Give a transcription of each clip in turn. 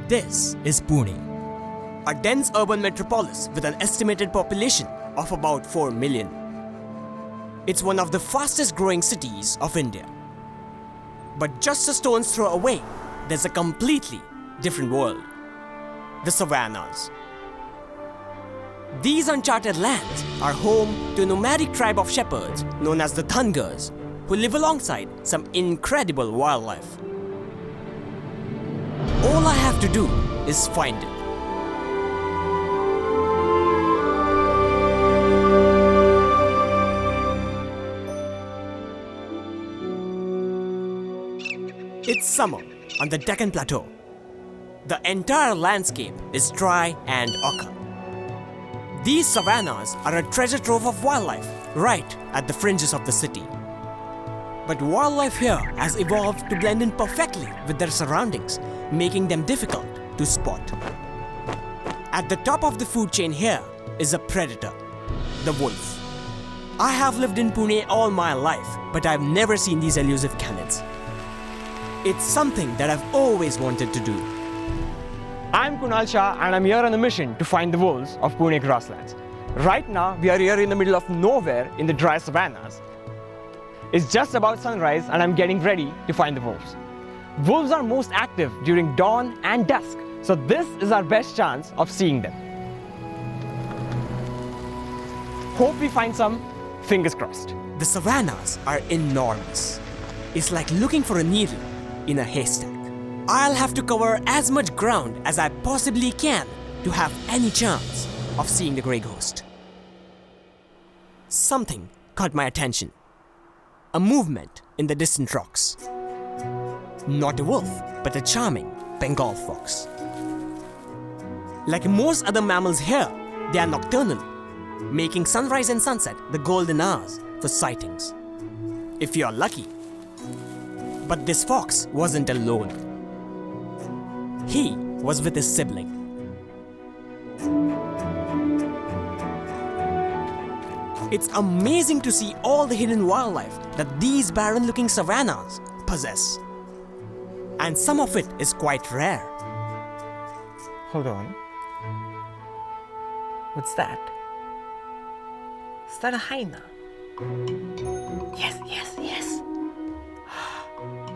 This is Pune, a dense urban metropolis with an estimated population of about 4 million. It's one of the fastest growing cities of India. But just a stone's throw away, there's a completely different world. The savannahs. These uncharted lands are home to a nomadic tribe of shepherds known as the Dhangars, who live alongside some incredible wildlife. All I have to do is find it. It's summer on the Deccan Plateau. The entire landscape is dry and ochre. These savannahs are a treasure trove of wildlife right at the fringes of the city. But wildlife here has evolved to blend in perfectly with their surroundings, making them difficult to spot. At the top of the food chain here is a predator, the wolf. I have lived in Pune all my life, but I've never seen these elusive canids. It's something that I've always wanted to do. I'm Kunal Shah and I'm here on a mission to find the wolves of Pune grasslands. Right now, we are here in the middle of nowhere in the dry savannahs. It's just about sunrise and I'm getting ready to find the wolves. Wolves are most active during dawn and dusk, so this is our best chance of seeing them. Hope we find some, fingers crossed. The savannahs are enormous. It's like looking for a needle in a haystack. I'll have to cover as much ground as I possibly can to have any chance of seeing the grey ghost. Something caught my attention. A movement in the distant rocks. Not a wolf, but a charming Bengal fox. Like most other mammals here, they are nocturnal, making sunrise and sunset the golden hours for sightings. If you are lucky. But this fox wasn't alone. He was with his sibling. It's amazing to see all the hidden wildlife that these barren-looking savannahs possess. And some of it is quite rare. Hold on. What's that? Is that a hyena? Yes.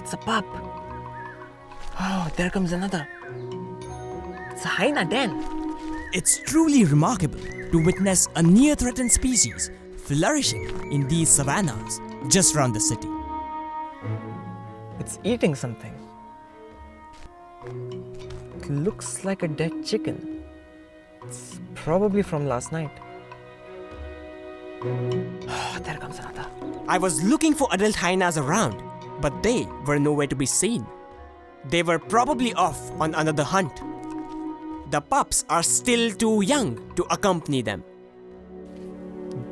It's a pup. Oh, there comes another. It's a hyena den. It's truly remarkable to witness a near-threatened species flourishing in these savannahs just around the city. It's eating something. It looks like a dead chicken. It's probably from last night. Oh, there comes another. I was looking for adult hyenas around, but they were nowhere to be seen. They were probably off on another hunt. The pups are still too young to accompany them.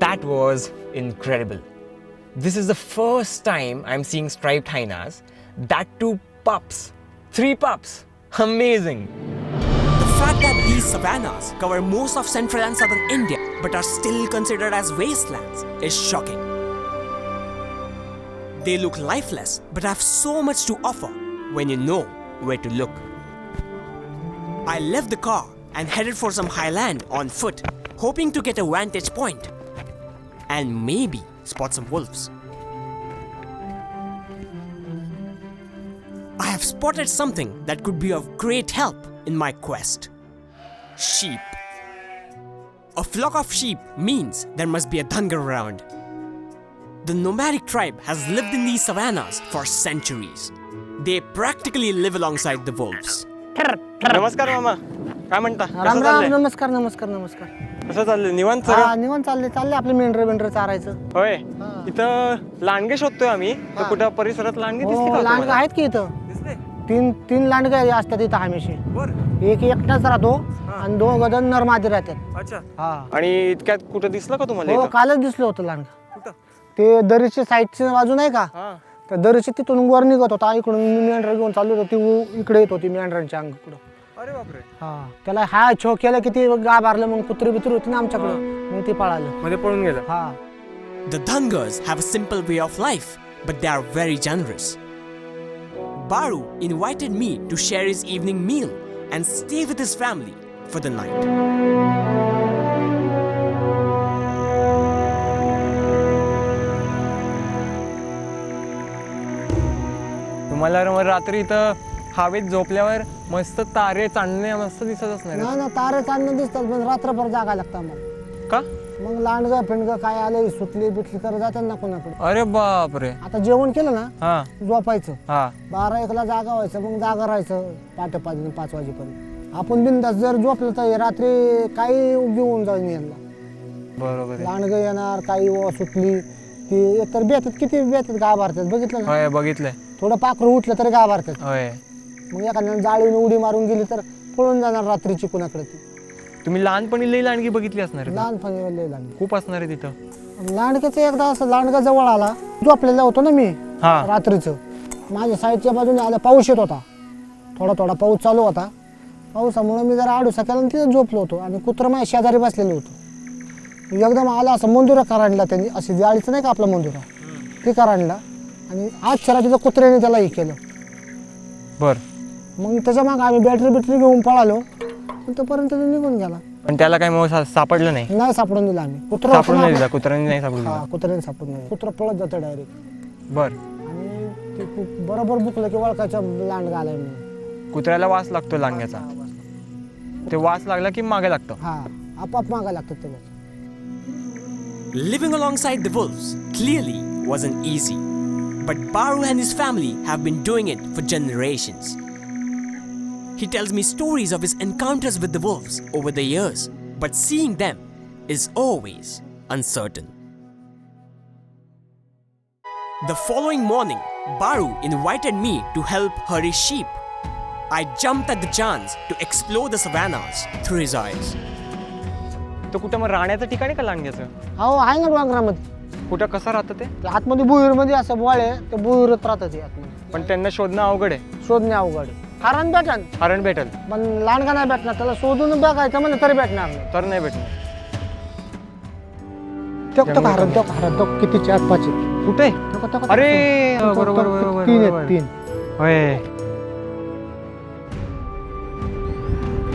That was incredible. This is the first time I'm seeing striped hyenas. That too pups. 3 pups. Amazing. The fact that these savannahs cover most of central and southern India but are still considered as wastelands is shocking. They look lifeless but have so much to offer when you know where to look. I left the car and headed for some highland on foot, hoping to get a vantage point and maybe spot some wolves. I have spotted something that could be of great help in my quest. Sheep. A flock of sheep means there must be a Dhangar around. The nomadic tribe has lived in these savannahs for centuries. They practically live alongside the wolves. नमस्कार मामा, काय म्हणता? राम राम, नमस्कार. कसं चाललंय? निवांत सगळं? निवांत चालले आपले मेंढर चारायचं. होय. इथं लांडगे शोधतोय आम्ही. तर कुठं परिसरात लांडगे दिसते का? लांडगे आहेत की इथं. दिसते? तीन लांडगे असतात इथं हमेशी. बरं. एक एकटाच राहतो आणि 2 गदन नरमादी राहतात. अच्छा. हा. आणि इतक्यात कुठं दिसलं का तुम्हाला? हो, कालच दिसलं होतं लांडगा. कुठं? ते दरीच्या साईडची बाजू नाही का? तर दरीची तिथून वर निघत होता. इकडून मेंढर घेऊन चाललो होतो. ती इकडे येत होती मेंढरांच्या अंगाकडं. अरे बापरे. हा. त्याला हा छो केलं की ती गाभारलं. मग कुत्री बित्री होती ना आमच्याकडं. मग ती पळालं. मध्ये पळून गेलं. हा. The Dhangars have a simple way of life, but they are very generous. Baru invited me to share his evening meal and stay with his family for the night. तुम्हाला रात्री इथं हवेत झोपल्यावर मस्त तारे चांदणे मस्त दिसत असणार. नाही ना, तारे चांदणे दिसतात पण रात्रभर जागा लागतं आम्हाला. का? मग लांडगा फिंडगा काय आलं सुटली बिटली तर जातात ना कोणाकडे. अरे बापरे. आता जेवण केलं ना, हा झोपायचं. हा 12-1ला जागा व्हायचं, मग जागा राहायचं पहाटे 5 वाजेपर्यंत. आपण बिंदास जर झोपलं तर रात्री काही घेऊन जाऊन यांना. बरोबर. लांडगं येणार, काही सुटली ती एकतर बेतात, किती बेतात गाभारतात बघितलं ना. होय बघितलंय. थोडं पाखरू उठलं तरी गाभारतात. होय. मग एखाद्याने जाळीने उडी मारून गेली तर पळून जाणार रात्रीची कुणाकडे ती. तुम्ही लहानपणी लई लांडगी बघितली असणार. लहानपणी लय लांडगी खूप असणार आहे तिथं. लांडग्याचं एकदा असं लांडगा जवळ आला, झोपलेला होतो ना मी रात्रीचं. माझ्या साईडच्या बाजूने आला, पाऊस येत होता, थोडा थोडा पाऊस चालू होता. पावसामुळे मी जरा आडूसा केला आणि तिथं झोपलो होतो आणि कुत्रं माझ्या शेजारी बसलेलं होतं. एकदम आला असं मंदुरा कराडला त्यांनी, अशी जाळीचं नाही का आपला मंदुरा, ते कराडला आणि आज शरा तिथं कुत्र्याने त्याला हे केलं. बर. मग त्याच्या मागे आम्ही बॅटरी घेऊन पळालो, तोपर्यंत निघून गेला. पण त्याला काय मग सापडलं नाही? नाही सापडून दिला आम्ही. सापडून नाही दिला, कुत्र्याने नाही सापडून दिला. कुत्र्याने सापडून नाही, कुत्रं पळत जातं डायरेक्ट. बर. आणि ते बरोबर बुकलं की वळखाच्या लांडगा आलाय म्हणून. कुत्र्याला वास लागतो लांडग्याचा. ते वास लागला की मागे लागतो. हा, आपाप मागा लागतात त्याला. Living alongside the wolves clearly wasn't easy, but Baru and his family have been doing it for generations. He tells me stories of his encounters with the wolves over the years, but seeing them is always uncertain. The following morning, Baru invited me to help herd his sheep. I jumped at the chance to explore the savannahs through his eyes. तो कुठं मग राहण्याचं ठिकाण आहे का लांडग्याचं? हो, आहे ना डोंगरामध्ये. कुठं कसं राहतं ते? आतमध्ये बुहीरमध्ये असं बोळ आहे, ते बुहीरत राहतं ते आतमध्ये. पण त्यांना शोधणं अवघड आहे. शोधणे अवघड आहे. हरण भेटन, हरण भेटल पण लांडगा नाही भेटणार. त्याला शोधून बघायचं म्हणजे तरी भेटणार नाही. तर नाही भेटणार. हरण किती 4-5 कुठे? अरे बरोबर बरोबर 3. होय.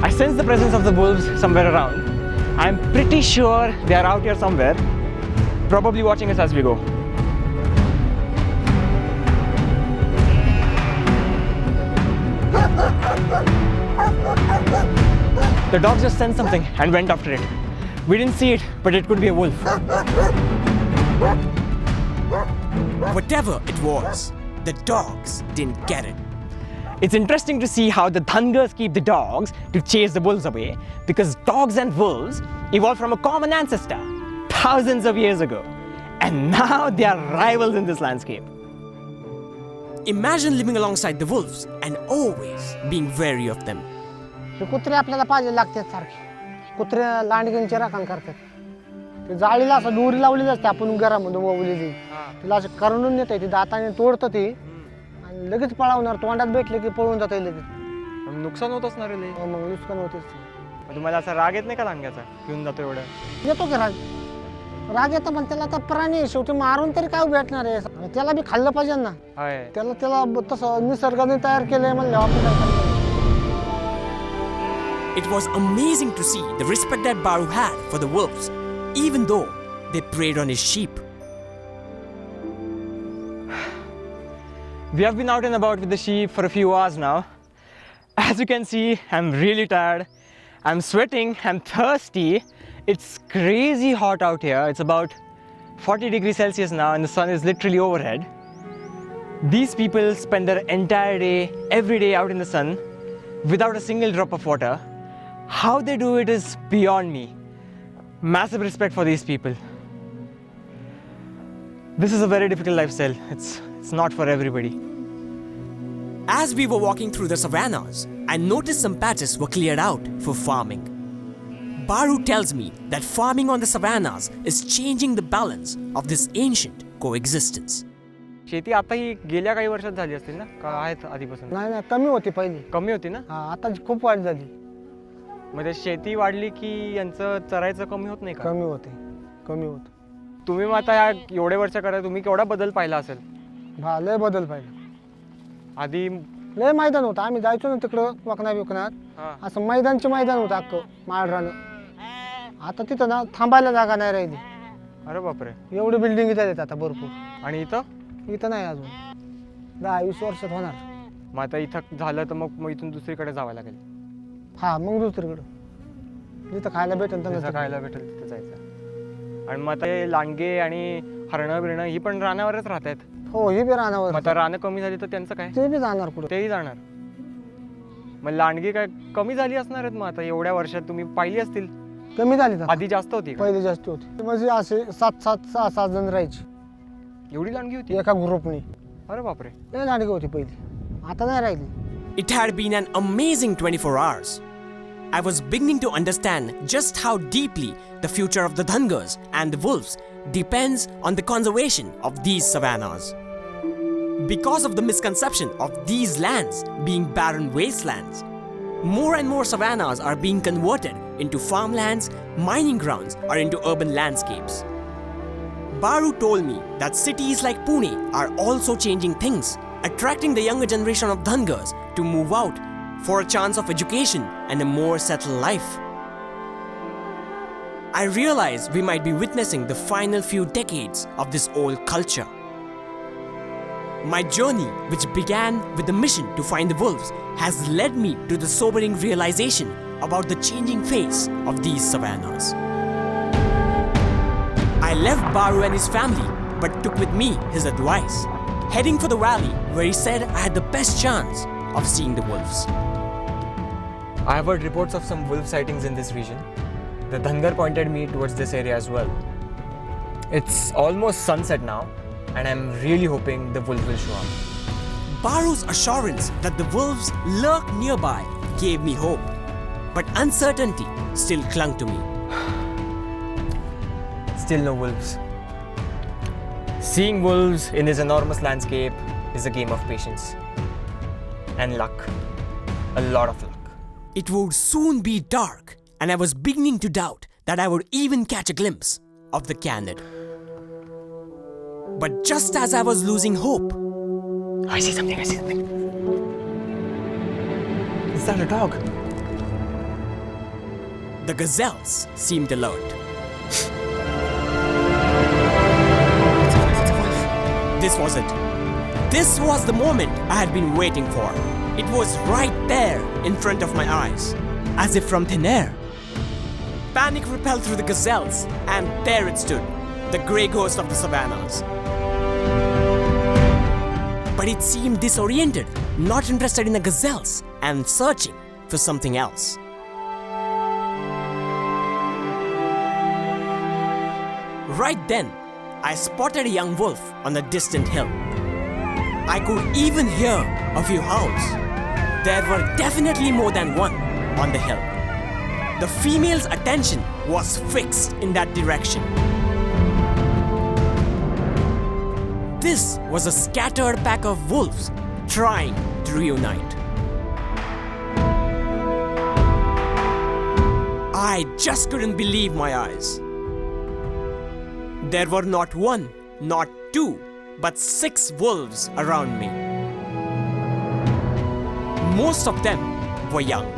I sense the presence of the wolves somewhere around. I'm pretty sure they are out here somewhere, probably watching us as we go. The dogs just sensed something and went after it. We didn't see it, but it could be a wolf. Whatever it was, the dogs didn't get it. It's interesting to see how the Dhangars keep the dogs to chase the wolves away, because dogs and wolves evolved from a common ancestor thousands of years ago, and now they are rivals in this landscape. Imagine living alongside the wolves and always being wary of them. कुत्रे आपल्याला पाहिजे लागतात सारखे. कुत्रे लांडग्यांची राखण करतात. ते जाळीला असं दोरी लावलेली असते, आपण घरामध्ये ओवलेली. तिला असं करून नेता येते, दाताने तोडतं ते आणि लगेच पळवणार. तोंडात भेटले की पळून जाता लगेच. नुकसान होत असणार रे. मग नुकसान होतेच. तुम्हाला असा राग येत नाही का लांडग्याचा? घेऊन जातो एवढं? येतो की राग येतो, पण त्याला आता प्राणी शेवटी मारून तरी काय भेटणार आहे. त्याला बी खाल्लं पाहिजे ना. त्याला तसं निसर्गाने तयार केलंय म्हणलं आपण काय करणार. It was amazing to see the respect that Baru had for the wolves, even though they preyed on his sheep. We have been out and about with the sheep for a few hours now. As you can see, I'm really tired. I'm sweating, I'm thirsty. It's crazy hot out here. It's about 40 degrees Celsius now and the sun is literally overhead. These people spend their entire day, every day out in the sun without a single drop of water. How they do it is beyond me. Massive respect for these people. This is a very difficult lifestyle. It's not for everybody. As we were walking through the savannahs, I noticed some patches were cleared out for farming. Baru tells me that farming on the savannahs is changing the balance of this ancient coexistence. शेती आता ही गेल्या काही वर्षात झाली असतील ना, का आहेत आधीपासून? नाही, कमी होती पहिली. कमी होती ना? आता खूप वाढ झाली. म्हणजे शेती वाढली की यांचं चरायचं कमी होत नाही का? कमी होते. तुम्ही मग आता या एवढे वर्ष करा, तुम्ही केवढा बदल पाहिला असेल? लय बदल पाहिजे. आधी लय मैदान होतं. आम्ही जायचो ना तिकडं वकना असं मैदानचे मैदान होतं अख्खं माळरानं. आता तिथं ना थांबायला जागा नाही राहिली. अरे बापरे. एवढी बिल्डिंग इथं आहेत आता भरपूर. आणि इथं नाही अजून 10-20 वर्षात होणार. मग आता इथं झालं तर मग इथून दुसरीकडे जावं लागेल. हा मग दुसरीकडं जिथं खायला भेटेल तिथं तिथं जायचं. आणि मग आता हे लांडगे आणि हरणं बिरणं ही पण रानावरच राहतात. हो ही बी रानावर. मग आता रानं कमी झाली तर त्यांचं काय? ते बी जाणार कुठं? तेही जाणार. मग लांडगी काय कमी झाली असणार आहेत मग आता एवढ्या वर्षात तुम्ही पाहिली असतील. कमी झाली आधी जास्त होती. पहिले जास्त होती. म्हणजे असे 7-6 जण राहायचे. एवढी लांडगी होती एका ग्रुपनी. अरे बापरे. लय लांडगी होती पहिली. आता नाही राहिली. It had been an amazing 24 hours. I was beginning to understand just how deeply the future of the Dhangars and the wolves depends on the conservation of these savannahs. Because of the misconception of these lands being barren wastelands, more and more savannahs are being converted into farmlands, mining grounds, or into urban landscapes. Baru told me that cities like Pune are also changing things, attracting the younger generation of Dhangars to move out for a chance of education and a more settled life. I realize we might be witnessing the final few decades of this old culture. My journey, which began with the mission to find the wolves, has led me to the sobering realization about the changing face of these savannahs. I left Baru and his family, but took with me his advice, heading for the valley where he said I had the best chance of seeing the wolves. I have heard reports of some wolf sightings in this region. The Dhangar pointed me towards this area as well. It's almost sunset now, and I'm really hoping the wolves will show up. Baru's assurance that the wolves lurk nearby gave me hope, but uncertainty still clung to me. Still no wolves. Seeing wolves in this enormous landscape is a game of patience and luck. A lot of luck. It would soon be dark, and I was beginning to doubt that I would even catch a glimpse of the canid. But just as I was losing hope, I see something. Is that a dog? The gazelles seemed alert. This was it. This was the moment I had been waiting for. It was right there in front of my eyes, as if from thin air. Panic repelled through the gazelles, and there it stood, the grey ghost of the savannahs. But it seemed disoriented, not interested in the gazelles, and searching for something else. Right then, I spotted a young wolf on a distant hill. I could even hear a few howls. There were definitely more than one on the hill. The female's attention was fixed in that direction. This was a scattered pack of wolves trying to reunite. I just couldn't believe my eyes. There were not one, not two, but 6 wolves around me. Most of them were young.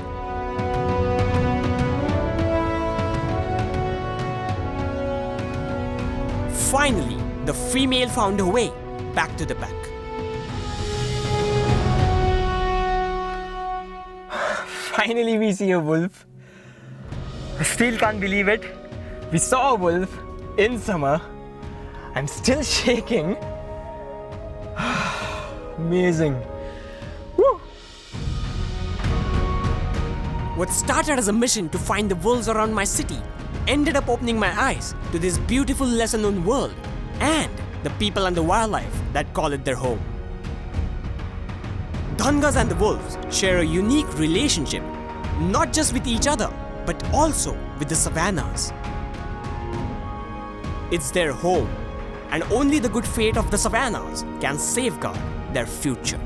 Finally, the female found her way back to the pack. Finally, we see a wolf. I still can't believe it. We saw a wolf in summer. I'm still shaking. Amazing. Woo. What started as a mission to find the wolves around my city ended up opening my eyes to this beautiful lesser known world and the people and the wildlife that call it their home. Dhangars and the wolves share a unique relationship, not just with each other, but also with the savannahs. It's their home, and only the good fate of the savannahs can safeguard their future.